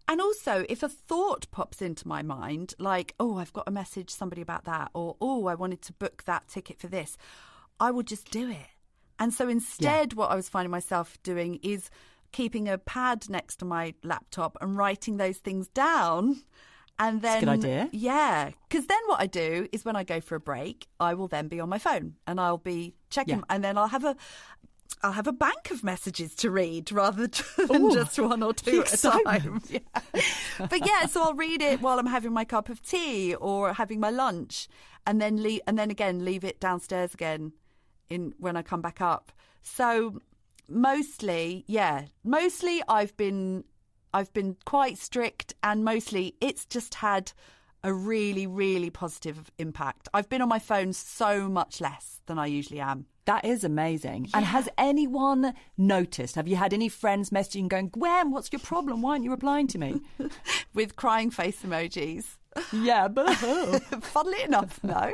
And also, if a thought pops into my mind, like, oh, I've got to message somebody about that, or, oh, I wanted to book that ticket for this, I will just do it. And so instead, what I was finding myself doing is keeping a pad next to my laptop and writing those things down. And then, that's a good idea. Yeah, because then what I do is when I go for a break, I will then be on my phone and I'll be checking, and then I'll have a bank of messages to read rather than just one or two at a time. Yeah. But yeah, so I'll read it while I'm having my cup of tea or having my lunch, and then leave it downstairs again when I come back up. So mostly I've been quite strict, and mostly it's just had a really, really positive impact. I've been on my phone so much less than I usually am. That is amazing. Yeah. And has anyone noticed? Have you had any friends messaging going, Gwen, what's your problem? Why aren't you replying to me? With crying face emojis. Yeah, but funnily enough, no.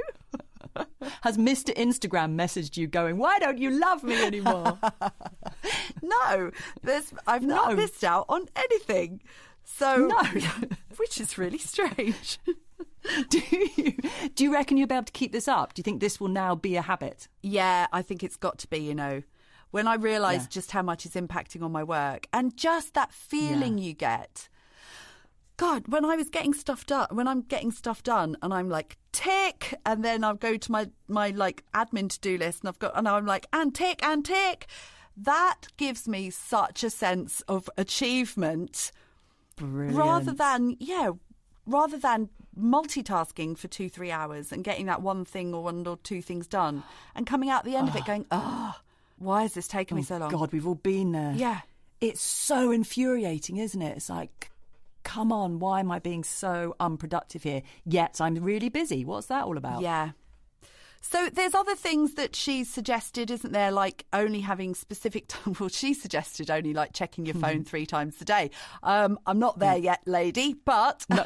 Has Mr. Instagram messaged you going, why don't you love me anymore? No, I've not missed out on anything. So, which is really strange. Do you reckon you'll be able to keep this up? Do you think this will now be a habit? Yeah, I think it's got to be, when I realise just how much it's impacting on my work, and just that feeling you get. God, when I'm getting stuff done and I'm like, tick, and then I'll go to my like admin to-do list and I'm like, and tick, that gives me such a sense of achievement. Brilliant. Rather than multitasking for 2-3 hours and getting that one thing or one or two things done and coming out the end of it going, why is this taking me so long? God, we've all been there. Yeah. It's so infuriating, isn't it? It's like, come on, why am I being so unproductive here? Yet I'm really busy. What's that all about? Yeah. So there's other things that she suggested, isn't there? Like only having specific time. Well, she suggested only like checking your phone 3 times a day. I'm not there yet, lady, but no.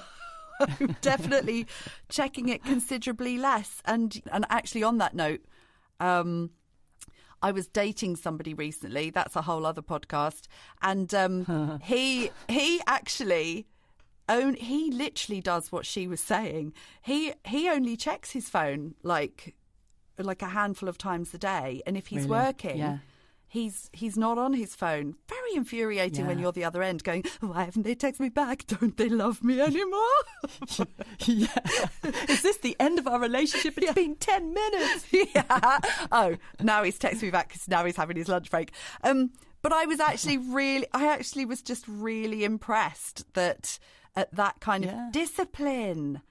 I'm definitely checking it considerably less. And actually on that note, I was dating somebody recently. That's a whole other podcast. And he actually... he literally does what she was saying. He only checks his phone like a handful of times a day, and if he's working, he's not on his phone. Very infuriating when you're the other end going, why haven't they texted me back? Don't they love me anymore? Is this the end of our relationship? It's been 10 minutes. Oh, now he's texting me back because now he's having his lunch break. But I actually was just really impressed at that kind of discipline.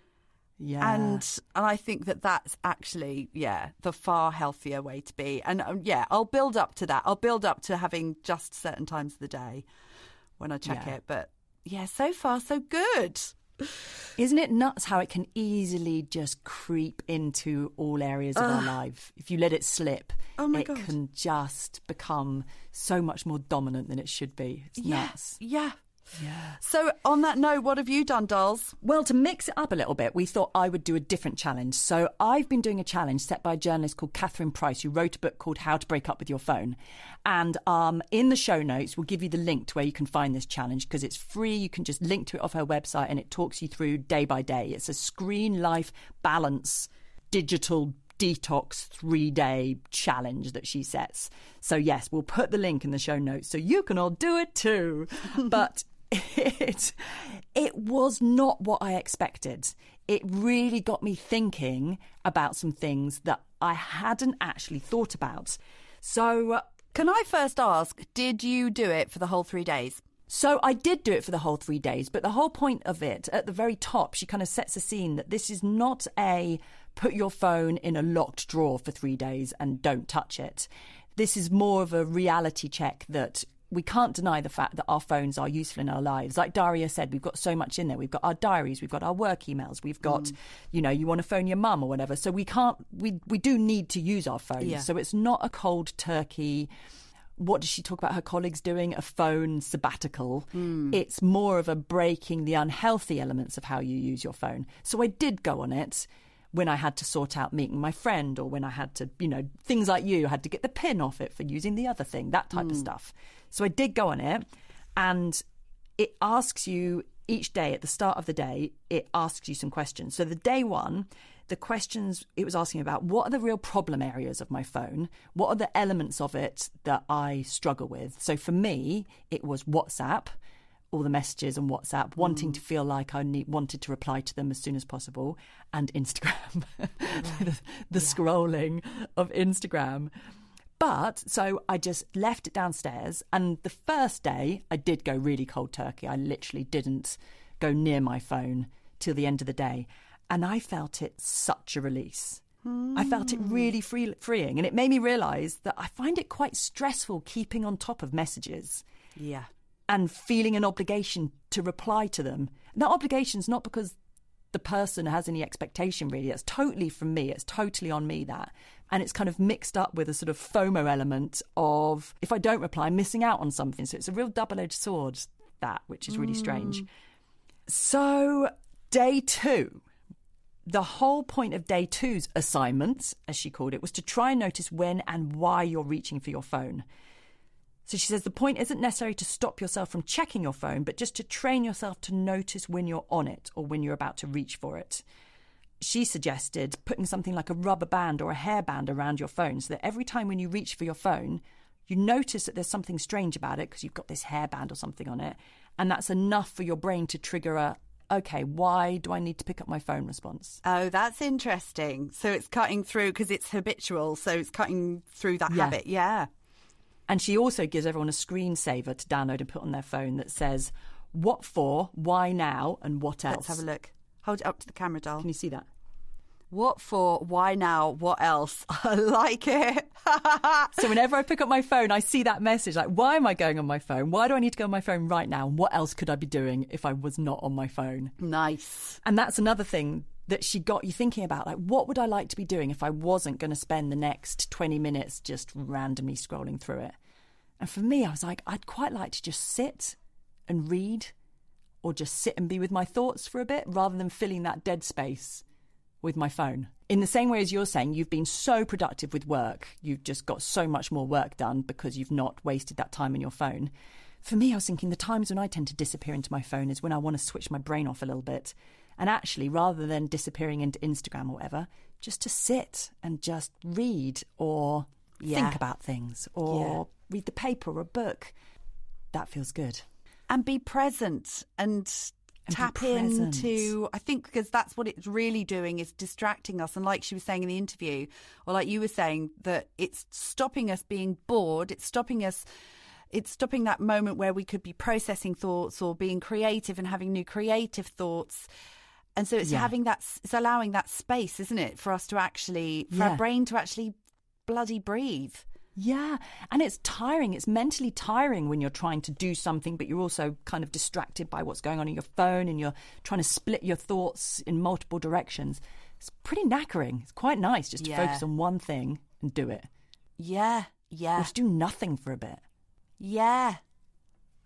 Yeah. And I think that's actually, the far healthier way to be. And I'll build up to that. I'll build up to having just certain times of the day when I check it. But so far so good. Isn't it nuts how it can easily just creep into all areas of our life? If you let it slip, it can just become so much more dominant than it should be. It's nuts. Yeah. So on that note, what have you done, dolls? Well, to mix it up a little bit, we thought I would do a different challenge. So I've been doing a challenge set by a journalist called Catherine Price, who wrote a book called How to Break Up With Your Phone. And in the show notes, we'll give you the link to where you can find this challenge because it's free. You can just link to it off her website and it talks you through day by day. It's a screen life balance digital detox 3-day challenge that she sets. So yes, we'll put the link in the show notes so you can all do it too. But it was not what I expected. It really got me thinking about some things that I hadn't actually thought about. So can I first ask, did you do it for the whole 3 days? So I did do it for the whole 3 days, but the whole point of it, at the very top, she kind of sets a scene that this is not a put your phone in a locked drawer for 3 days and don't touch it. This is more of a reality check that we can't deny the fact that our phones are useful in our lives. Like Daria said, we've got so much in there. We've got our diaries, we've got our work emails, we've got, you want to phone your mum or whatever. So we do need to use our phones. Yeah. So it's not a cold turkey. What does she talk about her colleagues doing? A phone sabbatical. It's more of a breaking the unhealthy elements of how you use your phone. So I did go on it. when I had to sort out meeting my friend, or when I had to, things like I had to get the pin off it for using the other thing, that type of stuff. So I did go on it, and it asks you each day, at the start of the day, it asks you some questions. So the day one, the questions it was asking about, what are the real problem areas of my phone? What are the elements of it that I struggle with? So for me, it was WhatsApp, all the messages on WhatsApp, wanting to feel like I wanted to reply to them as soon as possible, and Instagram, the scrolling of Instagram. But so I just left it downstairs, and the first day I did go really cold turkey. I literally didn't go near my phone till the end of the day, and I felt it such a release. I felt it really freeing, and it made me realise that I find it quite stressful keeping on top of messages. Yeah. And feeling an obligation to reply to them. And that obligation's not because the person has any expectation, really. It's totally from me. It's totally on me, that. And it's kind of mixed up with a sort of FOMO element of, if I don't reply, I'm missing out on something. So it's a real double-edged sword, that, which is really strange. So day 2. The whole point of day 2's assignment, as she called it, was to try and notice when and why you're reaching for your phone. So she says the point isn't necessarily to stop yourself from checking your phone, but just to train yourself to notice when you're on it or when you're about to reach for it. She suggested putting something like a rubber band or a hairband around your phone, so that every time when you reach for your phone, you notice that there's something strange about it because you've got this hairband or something on it. And that's enough for your brain to trigger okay, why do I need to pick up my phone response? Oh, that's interesting. So it's cutting through because it's habitual. So it's cutting through that habit. Yeah. And she also gives everyone a screensaver to download and put on their phone that says, what for, why now, and what else? Let's have a look. Hold it up to the camera, doll. Can you see that? What for, why now, what else? I like it. So whenever I pick up my phone, I see that message, like, why am I going on my phone? Why do I need to go on my phone right now? And what else could I be doing if I was not on my phone? Nice. And that's another thing that she got you thinking about, like, what would I like to be doing if I wasn't going to spend the next 20 minutes just randomly scrolling through it? And for me, I was like, I'd quite like to just sit and read, or just sit and be with my thoughts for a bit, rather than filling that dead space with my phone. In the same way as you're saying, you've been so productive with work. You've just got so much more work done because you've not wasted that time on your phone. For me, I was thinking the times when I tend to disappear into my phone is when I want to switch my brain off a little bit. And actually, rather than disappearing into Instagram or whatever, just to sit and just read or think about things or read the paper or a book. That feels good. And be present and tap into, I think, because that's what it's really doing, is distracting us. And like she was saying in the interview, or like you were saying, that it's stopping us being bored. It's stopping that moment where we could be processing thoughts or being creative and having new creative thoughts. And so it's it's allowing that space, isn't it, for us to actually, for our brain to actually bloody breathe. Yeah, and it's tiring. It's mentally tiring when you're trying to do something, but you're also kind of distracted by what's going on in your phone, and you're trying to split your thoughts in multiple directions. It's pretty knackering. It's quite nice just to focus on one thing and do it. Yeah. Or just do nothing for a bit. Yeah.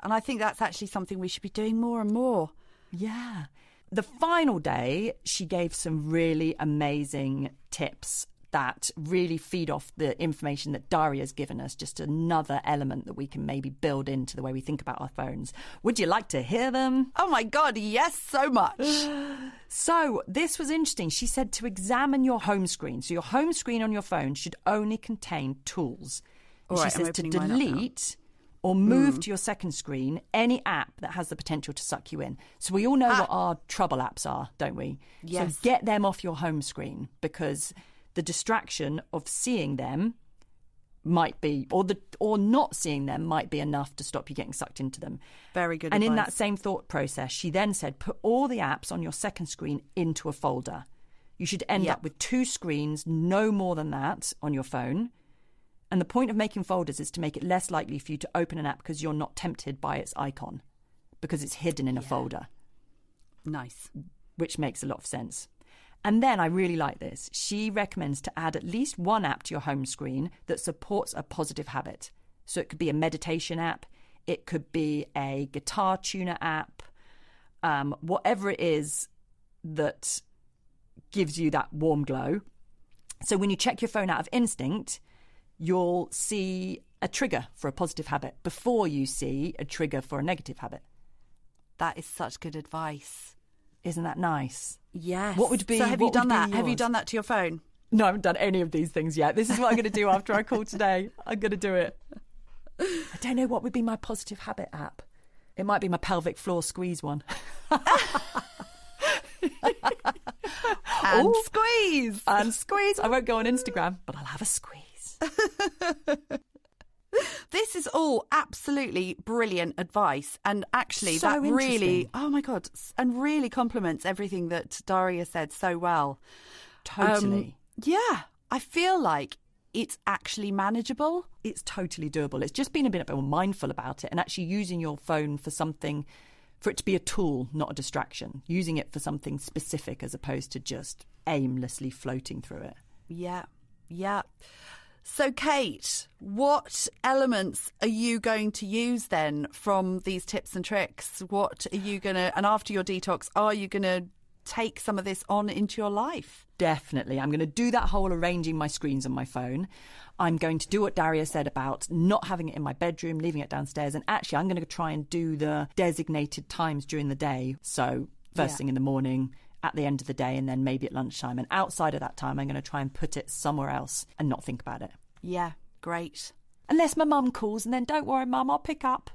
And I think that's actually something we should be doing more and more. Yeah. The final day, she gave some really amazing tips that really feed off the information that Daria's given us, just another element that we can maybe build into the way we think about our phones. Would you like to hear them? Oh my God, yes, so much. So this was interesting. She said to examine your home screen. So your home screen on your phone should only contain tools. And she says to delete or move to your second screen any app that has the potential to suck you in. So we all know what our trouble apps are, don't we? Yes. So get them off your home screen, because the distraction of seeing them might be, or not seeing them might be enough to stop you getting sucked into them. Very good And advice. in that same thought process, she then said, put all the apps on your second screen into a folder. You should end up with 2 screens, no more than that, on your phone. And the point of making folders is to make it less likely for you to open an app because you're not tempted by its icon, because it's hidden in a folder. Nice. Which makes a lot of sense. And then I really like this. She recommends to add at least one app to your home screen that supports a positive habit. So it could be a meditation app. It could be a guitar tuner app. Whatever it is that gives you that warm glow. So when you check your phone out of instinct, you'll see a trigger for a positive habit before you see a trigger for a negative habit. That is such good advice. Isn't that nice? Yes. What would be? So have you done that? Yours? Have you done that to your phone? No, I haven't done any of these things yet. This is what I'm going to do after our call today. I'm going to do it. I don't know what would be my positive habit app. It might be my pelvic floor squeeze one. And squeeze. And squeeze. I won't go on Instagram, but I'll have a squeeze. This is all absolutely brilliant advice. And actually, So that really, interesting. oh my God, and really complements everything that Daria said so well. Totally. Yeah, I feel like it's actually manageable. It's totally doable. It's just being a bit more mindful about it and actually using your phone for something, for it to be a tool, not a distraction. Using it for something specific as opposed to just aimlessly floating through it. Yeah, yeah. So, Kate, what elements are you going to use then from these tips and tricks? What are you going to, and after your detox, are you going to take some of this on into your life? Definitely. I'm going to do that whole arranging my screens on my phone. I'm going to do what Daria said about not having it in my bedroom, leaving it downstairs. And actually, I'm going to try and do the designated times during the day. So first thing in the morning, at the end of the day, and then maybe at lunchtime. And outside of that time, I'm going to try and put it somewhere else and not think about it. Yeah, great. Unless my mum calls, and then don't worry, mum, I'll pick up.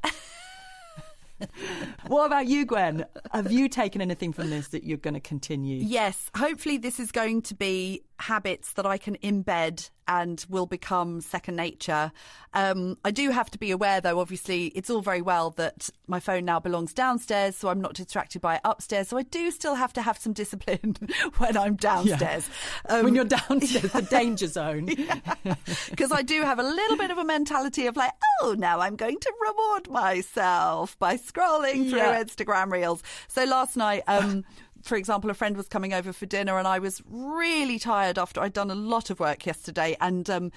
What about you, Gwen? Have you taken anything from this that you're going to continue? Yes, hopefully this is going to be habits that I can embed and will become second nature. I do have to be aware, though, obviously, it's all very well that my phone now belongs downstairs, so I'm not distracted by it upstairs. So I do still have to have some discipline when I'm downstairs. Yeah. When you're downstairs, the danger zone. Because I do have a little bit of a mentality of like, oh, now I'm going to reward myself by scrolling through Instagram Reels. So last night, for example, a friend was coming over for dinner and I was really tired after I'd done a lot of work yesterday. And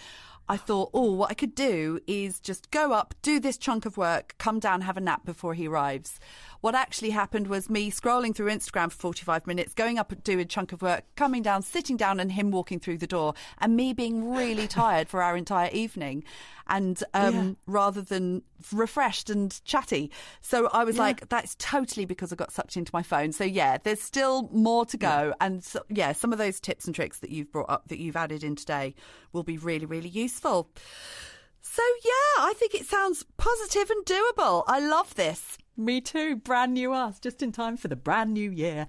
I thought, what I could do is just go up, do this chunk of work, come down, have a nap before he arrives. What actually happened was me scrolling through Instagram for 45 minutes, going up and doing a chunk of work, coming down, sitting down and him walking through the door and me being really tired for our entire evening and rather than refreshed and chatty. So I was like, that's totally because I got sucked into my phone. So there's still more to go. And so, some of those tips and tricks that you've brought up, that you've added in today will be really, really useful. So I think it sounds positive and doable. I love this. Me too. Brand new us, just in time for the brand new year.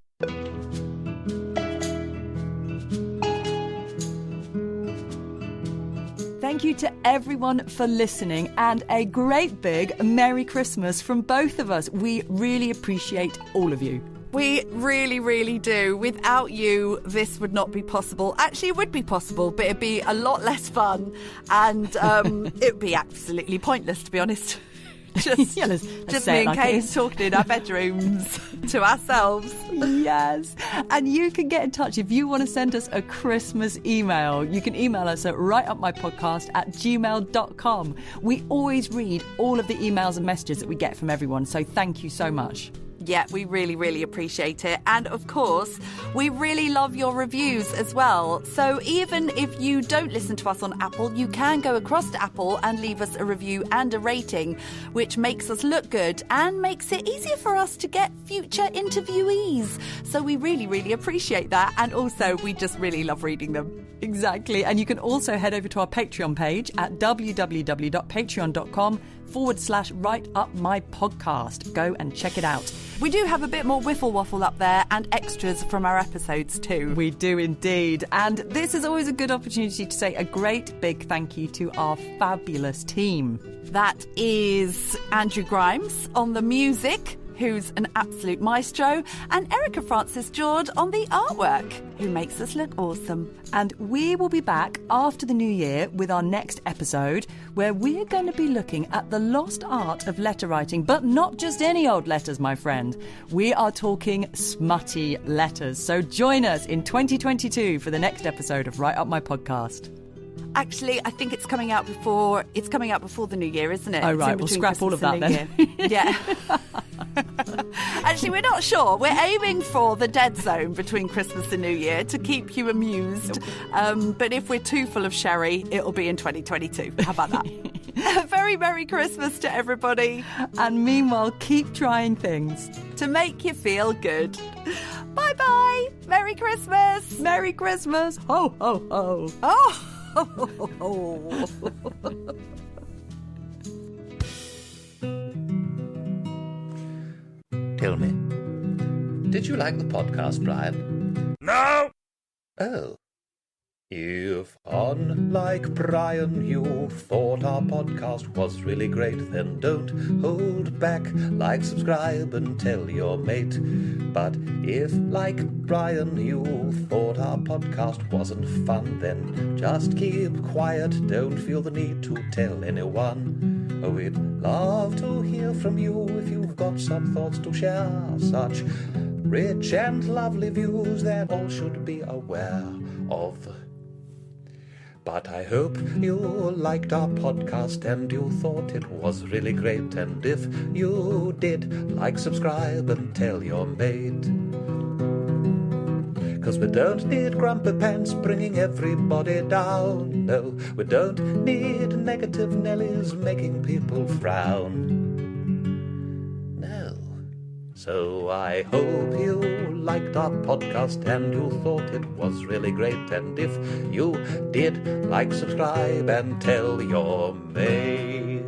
Thank you to everyone for listening and a great big Merry Christmas from both of us. We really appreciate all of you. We really, really do. Without you, this would not be possible. Actually, it would be possible, but it'd be a lot less fun and it would be absolutely pointless, to be honest. Just me and Kate talking in our bedrooms to ourselves. Yes. And you can get in touch if you want to send us a Christmas email. You can email us at writeupmypodcast@gmail.com. We always read all of the emails and messages that we get from everyone. So thank you so much. Yeah, we really, really appreciate it. And of course, we really love your reviews as well. So even if you don't listen to us on Apple, you can go across to Apple and leave us a review and a rating, which makes us look good and makes it easier for us to get future interviewees. So we really, really appreciate that. And also, we just really love reading them. Exactly. And you can also head over to our Patreon page at www.patreon.com/writeupmypodcast. Go and check it out. We do have a bit more whiffle waffle up there and extras from our episodes too. We do indeed. And this is always a good opportunity to say a great big thank you to our fabulous team. That is Andrew Grimes on the music, who's an absolute maestro, and Erica Francis George on the artwork, who makes us look awesome. And we will be back after the new year with our next episode, where we're going to be looking at the lost art of letter writing, but not just any old letters, my friend. We are talking smutty letters. So join us in 2022 for the next episode of Write Up My Podcast. Actually, I think it's coming out before the new year, isn't it? Oh, It's right. in We'll between scrap all of Christmas that and New then. Year. Yeah. Actually, we're not sure. We're aiming for the dead zone between Christmas and New Year to keep you amused. But if we're too full of sherry, it'll be in 2022. How about that? A very Merry Christmas to everybody. And meanwhile, keep trying things to make you feel good. Bye-bye. Merry Christmas. Merry Christmas. Ho, ho, ho. Oh. Ho, ho, ho. Tell me, did you like the podcast, Brian? No! Oh. If, unlike Brian, you thought our podcast was really great, then don't hold back. Like, subscribe, and tell your mate. But if, like Brian, you thought our podcast wasn't fun, then just keep quiet. Don't feel the need to tell anyone. We'd love to hear from you if you've got some thoughts to share. Such rich and lovely views that all should be aware of. But I hope you liked our podcast and you thought it was really great. And if you did, like, subscribe, and tell your mate. 'Cause we don't need grumpy pants bringing everybody down. No, we don't need negative Nellies making people frown. No. So I hope you liked our podcast and you thought it was really great. And if you did, like, subscribe, and tell your mate.